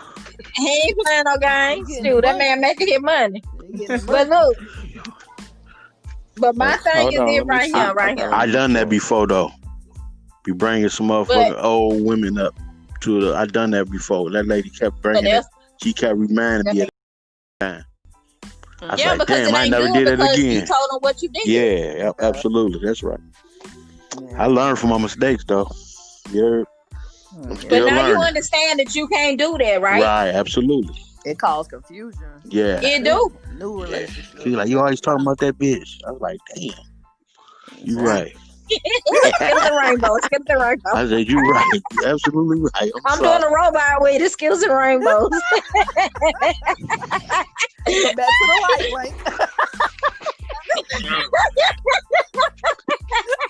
He ain't playing no games. Dude, that man making his money. But look, but my thing is it right here. I done that before though. Be bringing some motherfucking old women up to the. I done that before. That lady kept bringing it. She kept reminding me of that time. I was like, damn, I never did it again. You told them what you did. Yeah, absolutely. That's right. I learned from my mistakes though. Yeah. But now you understand that you can't do that, right? Right, absolutely. It caused confusion. Yeah. It do. New relationship. She's like, you always talking about that bitch. I was like, damn. You right. Skip the rainbow. Skip the rainbow. I said, you right. You absolutely right. I'm doing a robot way to skills and rainbows. Back to the light, Link.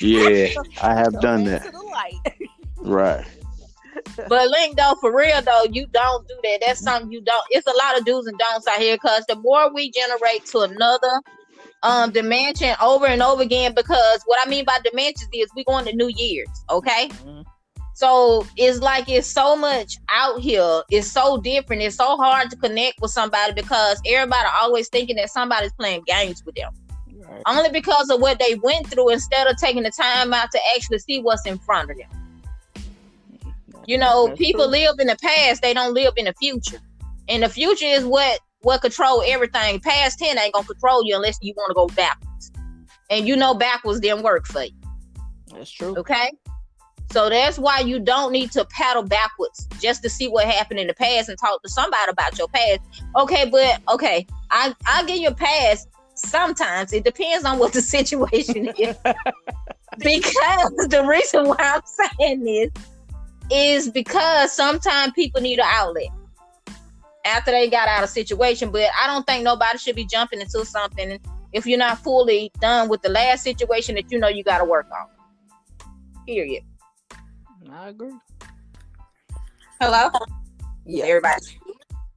Yeah, I have done that. To the light. Right. But Link, though, for real though, you don't do that. That's something you don't. It's a lot of do's and don'ts out here because the more we generate to another dimension over and over again, because what I mean by dimensions is we going to New Year's, okay? Mm-hmm. So it's like it's so much out here. It's so different. It's so hard to connect with somebody because everybody always thinking that somebody's playing games with them. Right. Only because of what they went through instead of taking the time out to actually see what's in front of them. You know, that's people true. Live in the past. They don't live in the future. And the future is what control everything. Past 10 ain't going to control you unless you want to go backwards. And you know backwards didn't work for you. That's true. Okay? So that's why you don't need to paddle backwards just to see what happened in the past and talk to somebody about your past. Okay, I'll give you a pass. Sometimes it depends on what the situation is. Because the reason why I'm saying this is because sometimes people need an outlet after they got out of situation. But I don't think nobody should be jumping into something if you're not fully done with the last situation that you know you got to work on. Period. I agree. Hello? Yeah. Everybody?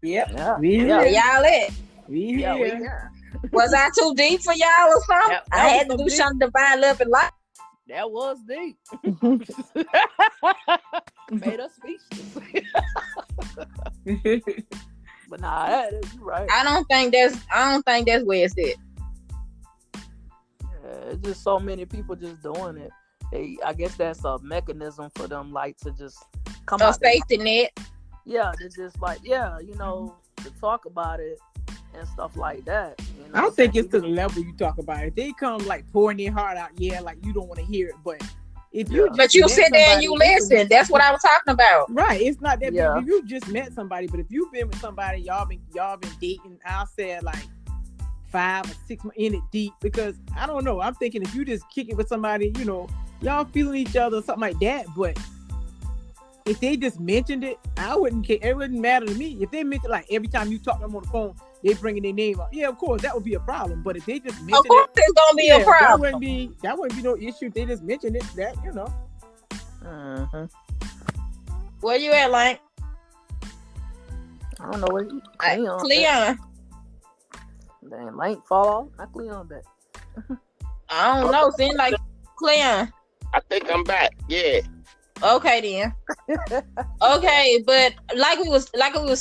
Yep. Yeah. Y'all it? We here. Was I too deep for y'all or something? I had to do something divine love and life. That was deep. Made us speechless. But nah, that is right. I don't think that's where it's at. Yeah, it's just so many people just doing it. I guess that's a mechanism for them, like to just come out. A safety net. Yeah, to just to talk about it and stuff like that. You know, I don't think it's to the level you talk about it. They come like pouring their heart out, like you don't want to hear it, but if you sit there and you listen, that's what I was talking about. Right. It's not that big. If you just met somebody, but if you've been with somebody, y'all been dating, I'll say like 5 or 6 months in it deep, because I don't know. I'm thinking if you just kick it with somebody, y'all feeling each other, something like that. But if they just mentioned it, I wouldn't care. It wouldn't matter to me. If they mentioned like every time you talk to them on the phone, they bringing their name up. Yeah, of course, that would be a problem. But if they just mention it, of course, it's gonna be a problem. That wouldn't be no issue. If they just mentioned it, that Uh-huh. Where you at, Lank? I don't know where you. Cleon. Damn, Lank fall off. Not Cleon back. I don't know. Seems like Cleon. I think I'm back. Yeah. Okay then. Okay, but like we was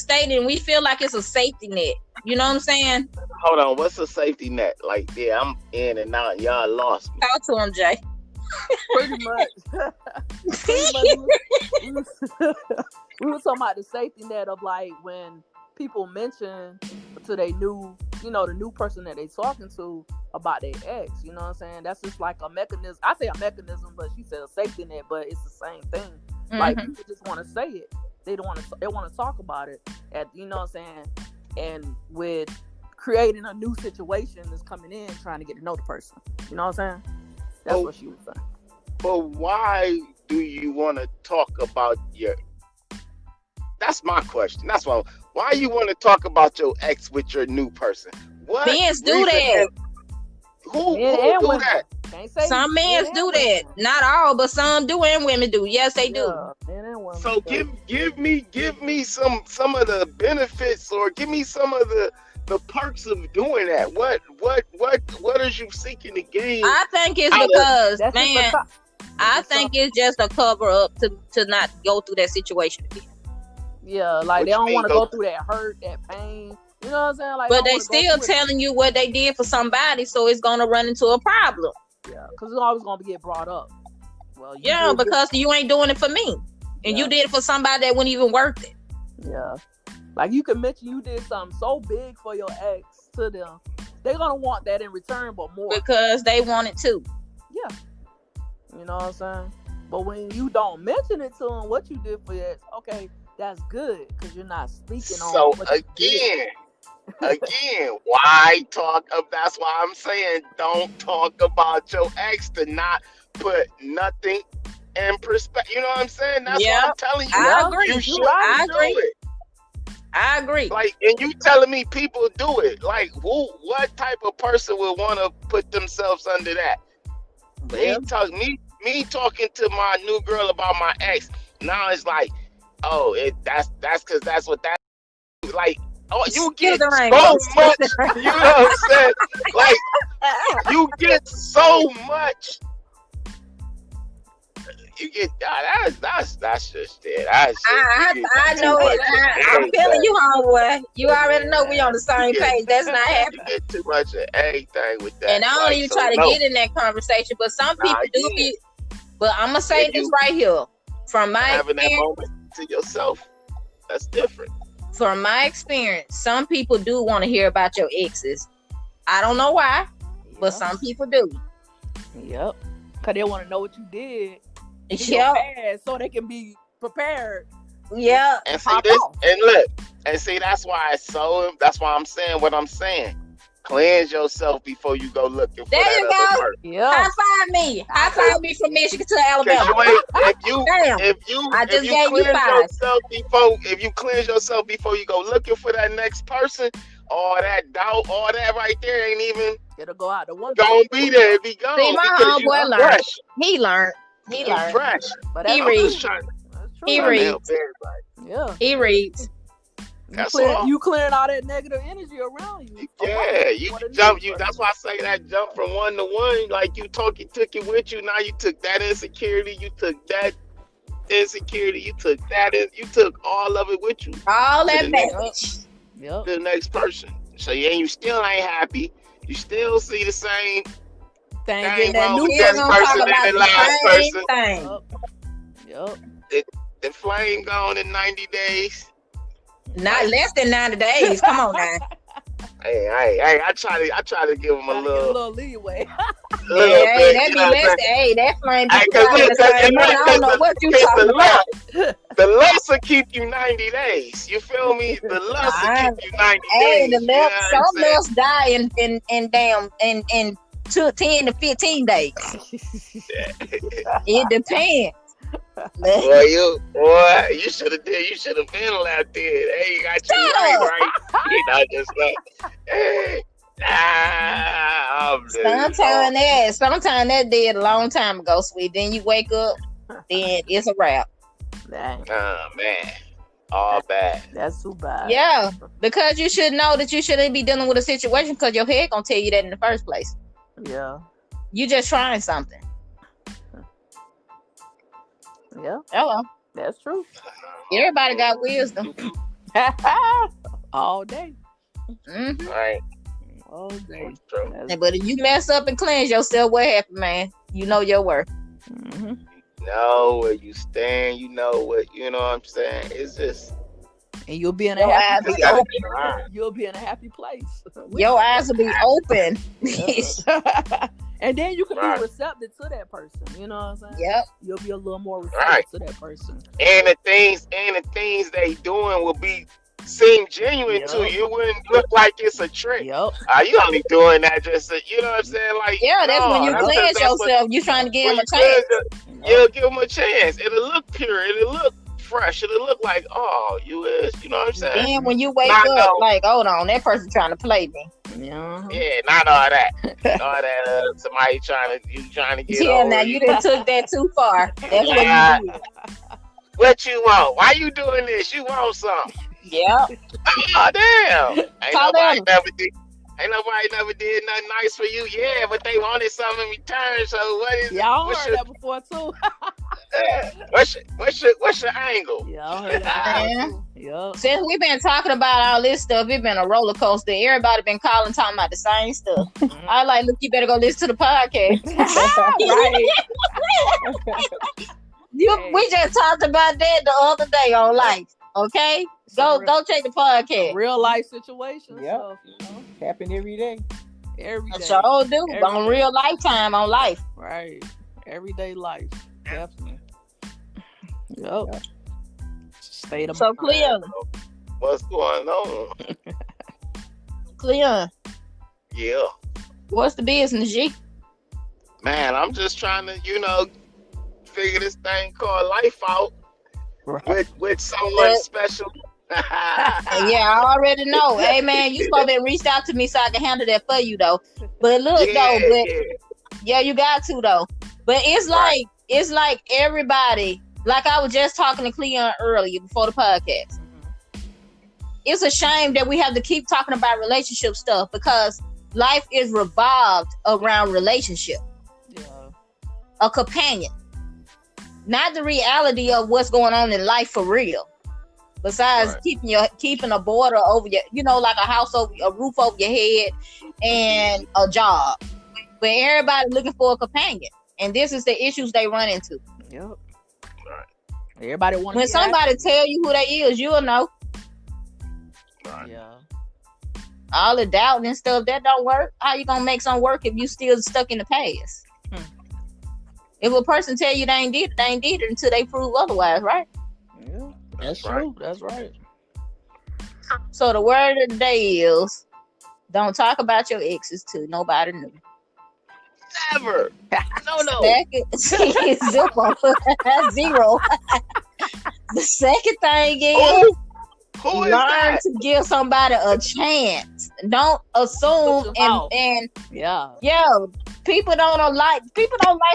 stating, we feel like it's a safety net. You know what I'm saying? Hold on, what's a safety net? Like, I'm in and out. Y'all lost me. Talk to him, Jay. Pretty much. we were talking about the safety net of like when people mention to they new, the new person that they talking to about their ex. You know what I'm saying? That's just like a mechanism. I say a mechanism, but she said a safety net, but it's the same thing. Mm-hmm. Like people just want to say it. They don't want to. They want to talk about it. You know what I'm saying? And with creating a new situation that's coming in, trying to get to know the person. You know what I'm saying? That's what she was saying. But why do you want to talk about your... That's my question. That's why you want to talk about your ex with your new person? What men do that. Who do that? Some men do that. Not all, but some do, and women do. Yes, they do. Men and women. So give me some of the benefits, or give me some of the perks of doing that. What is you seeking to gain? I think it's because, man, I think it's just a cover up to not go through that situation again. Yeah, like they don't want to go through that hurt, that pain. You know what I'm saying? Like, but they still telling you what they did for somebody, so it's gonna run into a problem. Yeah, because it's always gonna get brought up. Well, because you ain't doing it for me, and you did it for somebody that wasn't even worth it. Yeah, like you can mention you did something so big for your ex to them, they're gonna want that in return, but more because they want it too. Yeah, you know what I'm saying. But when you don't mention it to them, what you did for your ex, okay, that's good because you're not speaking on. So again, why talk? That's why I'm saying don't talk about your ex, to not put nothing in perspective. You know what I'm saying? That's what I'm telling you. I agree. You should do it. I agree. Like, and you telling me people do it? Like, what type of person would want to put themselves under that? Well, me talking to my new girl about my ex. Now it's like, oh, that's because that's what that like. Oh, you get so much. You know what I'm saying? Like, you get so much. You get that's just it. I know it. I'm feeling you, homeboy. You already know we on the same page. That's not happening. You get too much of everything with that. And I don't even try to get in that conversation, but some people do be. But I'm gonna say this right here, from my having experience, that moment to yourself, that's different. From my experience, some people do want to hear about your exes. I don't know why, but some people do. Yep, because they want to know what you did. Yep. So they can be prepared. Yeah. And see this, and look, and see that's why I'm saying what I'm saying. Cleanse yourself before you go looking for there that you other go. person. Yeah. High five me from Michigan to Alabama. If you cleanse yourself before you go looking for that next person, all that doubt, all that right there ain't even. It'll go out the one. Don't be there. It be gone. See, my homeboy learned. He learned. Fresh. But he reads. He reads. Yeah. He reads. You clearing all that negative energy around you. Yeah, you jump. That's why I say that jump from one to one. Like you took it with you. Now you took that insecurity. You took that insecurity. You took that. You took all of it with you. All that baggage. To the next person. So you still ain't happy. You still see the same thing wrong with that person and the last person. Yep. The flame gone in 90 days. Not less than 90 days. Come on now. Hey, I try to give him a little leeway. That be less than, that flame be I don't know what you talking about. The lust will keep you 90 days. You feel me? The lust will keep you 90 days. Some lust die in 10 to 15 days. It depends. You should have been out there. Hey, you got your right? You know, just like, hey, sometimes that did a long time ago, sweet. Then you wake up, then it's a wrap. Dang. Oh man, all bad. That's too bad. Yeah, because you should know that you shouldn't be dealing with a situation because your head gonna tell you that in the first place. Yeah. You just trying something. Yeah. Hello. That's true. Everybody got wisdom. All day. Mm-hmm. Right. All day. But if you mess up and cleanse yourself, what happened, man? You know your worth. Mm-hmm. You know where you stand. You know what I'm saying. It's just. And you'll be in a Your eyes happy be place. open. You'll be in a happy place. Your eyes will be open. And then you can Right. be receptive to that person. You know what I'm saying? Yep. You'll be a little more receptive Right. to that person. And the things they doing will seem genuine to you. It wouldn't look like it's a trick. Yep. You only doing that just to, you know what I'm saying? Like, Yeah, that's when you that's cleanse that's what- yourself. You trying to give when him a you chance. cleanse it, you'll give them a chance. It'll look pure. It'll look fresh. It'll look like, oh, you is, you know what I'm saying? Then when you wake Not up, no- like, hold on, that person trying to play me. Yeah. Yeah, not all that. All that somebody trying to get Yeah, over now you done took that too far. That's what Yeah. you did. What you want? Why you doing this? You want something? Yeah. Oh damn! Call them. Ain't nobody never did nothing nice for you. Yeah, but they wanted something in return. So what is? Y'all what's heard your, that before too. what's your angle? Y'all heard that before too. Yup. Since we've been talking about all this stuff, it's been a roller coaster. Everybody been calling, talking about the same stuff. I like, look, you better go listen to the podcast. We just talked about that the other day on life. Okay, go check the podcast. Real life situation. Yep. So, you know, Happen every day. every I day. sure do. Every On day. real lifetime on life. Right. Everyday life. Definitely. Yup. State of So Cleon, What's going on? Yeah, what's the business, G? man, I'm just trying to, figure this thing called life out with someone special. Yeah, I already know. Hey man, you supposed to reach out to me so I can handle that for you though. But look yeah, you got to though. But it's like everybody. Like I was just talking to Cleon earlier before the podcast. It's a shame that we have to keep talking about relationship stuff because life is revolved around relationship. Yeah. A companion. Not the reality of what's going on in life for real. Besides keeping a border over your, like a house over a roof over your head and a job. But everybody looking for a companion. And this is the issues they run into. Yep. Everybody wants. When somebody tell you who they is, you'll know. Yeah. All the doubting and stuff, that don't work. How you gonna make something work if you still stuck in the past? If a person tell you they ain't did it until they prove otherwise, right? Yeah. That's true. That's right. So the word of the day is, don't talk about your exes to nobody new. Never. No. Zero. The second thing is, who is learn that? to give somebody a chance. Don't assume and yeah, people don't like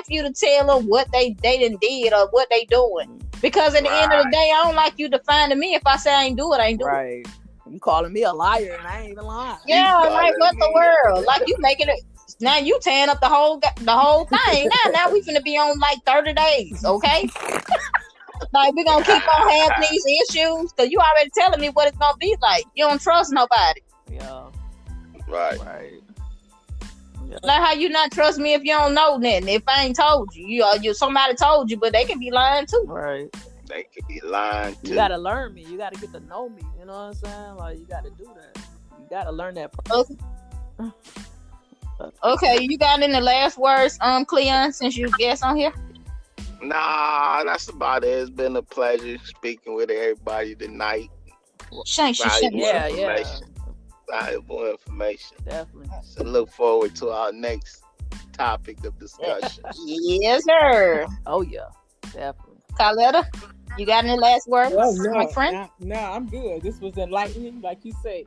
you to tell them what they done did or what they doing. Because at the end of the day, I don't like you defining me. If I say I ain't do it, I ain't do it. Right. You calling me a liar and I ain't even lying. Yeah, like what the world? Like you making it now you tearing up the whole thing. Now we finna be on like 30 days, okay? Like we're gonna keep on having these issues because you already telling me what it's gonna be like. You don't trust nobody. Yeah. Right. Yeah. Like how you not trust me if you don't know nothing. If I ain't told you, you somebody told you, but they can be lying too. Right. They could be lying too. You gotta learn me. You gotta get to know me. You know what I'm saying? Like you gotta do that. You gotta learn that part. Okay, you got any last words, Cleon, since you guest on here? Nah, that's about it. It's been a pleasure speaking with everybody tonight. Valuable information. Definitely. So look forward to our next topic of discussion. Yes, sir. Oh yeah, definitely. Carletta, you got any last words, my friend? No, I'm good. This was enlightening, like you said.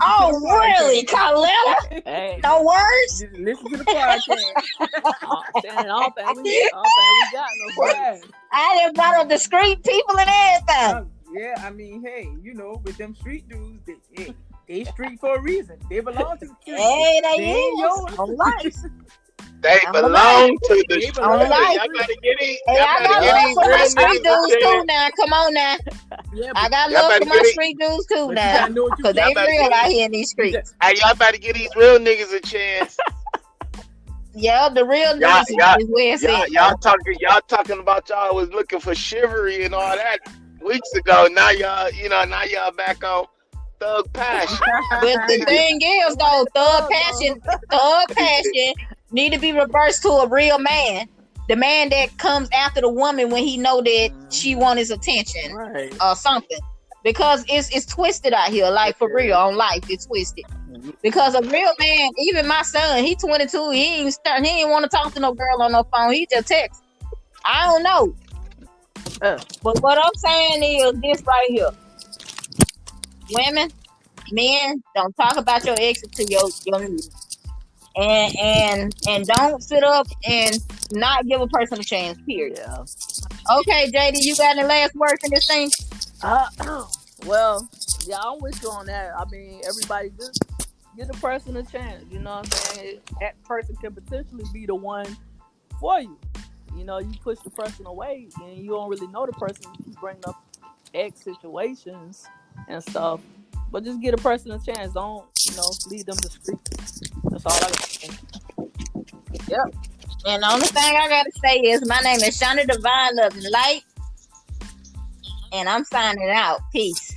Oh, really, Carletta? Hey. No words? Listen to the podcast. I don't think we got no words. I done brought up the street people and everything. Yeah, I mean, hey, with them street dudes, they street for a reason. They belong to the street. Hey, they ain't yours. All right. They belong to the street. All right. Y'all gotta get in. Hey, I got love for my street dudes too now. Come on now. Yeah, I got love for my street dudes too now. Because they real out here in these streets. Hey, y'all better give these real niggas a chance. Yeah, the real Y'all, niggas y'all, is where it's at. y'all talking about y'all was looking for chivalry and all that weeks ago. Now y'all back on thug passion. But the thing is, though, thug passion need to be reversed to a real man. The man that comes after the woman when he know that she want his attention or something. Because it's twisted out here, like for real, on life, it's twisted. Because a real man, even my son, he 22, he ain't want to talk to no girl on no phone. He just text. I don't know. But what I'm saying is this right here. Women, men, don't talk about your exes to your meeting. And don't sit up and not give a person a chance, period. Yeah. Okay, JD, you got any last words in this thing? Well, yeah, I'm with you on that. I mean, everybody just give the person a chance. You know what I'm saying? That person can potentially be the one for you. You know, you push the person away and you don't really know the person. You keep bringing up ex situations and stuff. But just give a person a chance. Don't, lead them to street. That's all I got to say. Yep. And the only thing I got to say is my name is Shonda Divine Love and Light. And I'm signing out. Peace.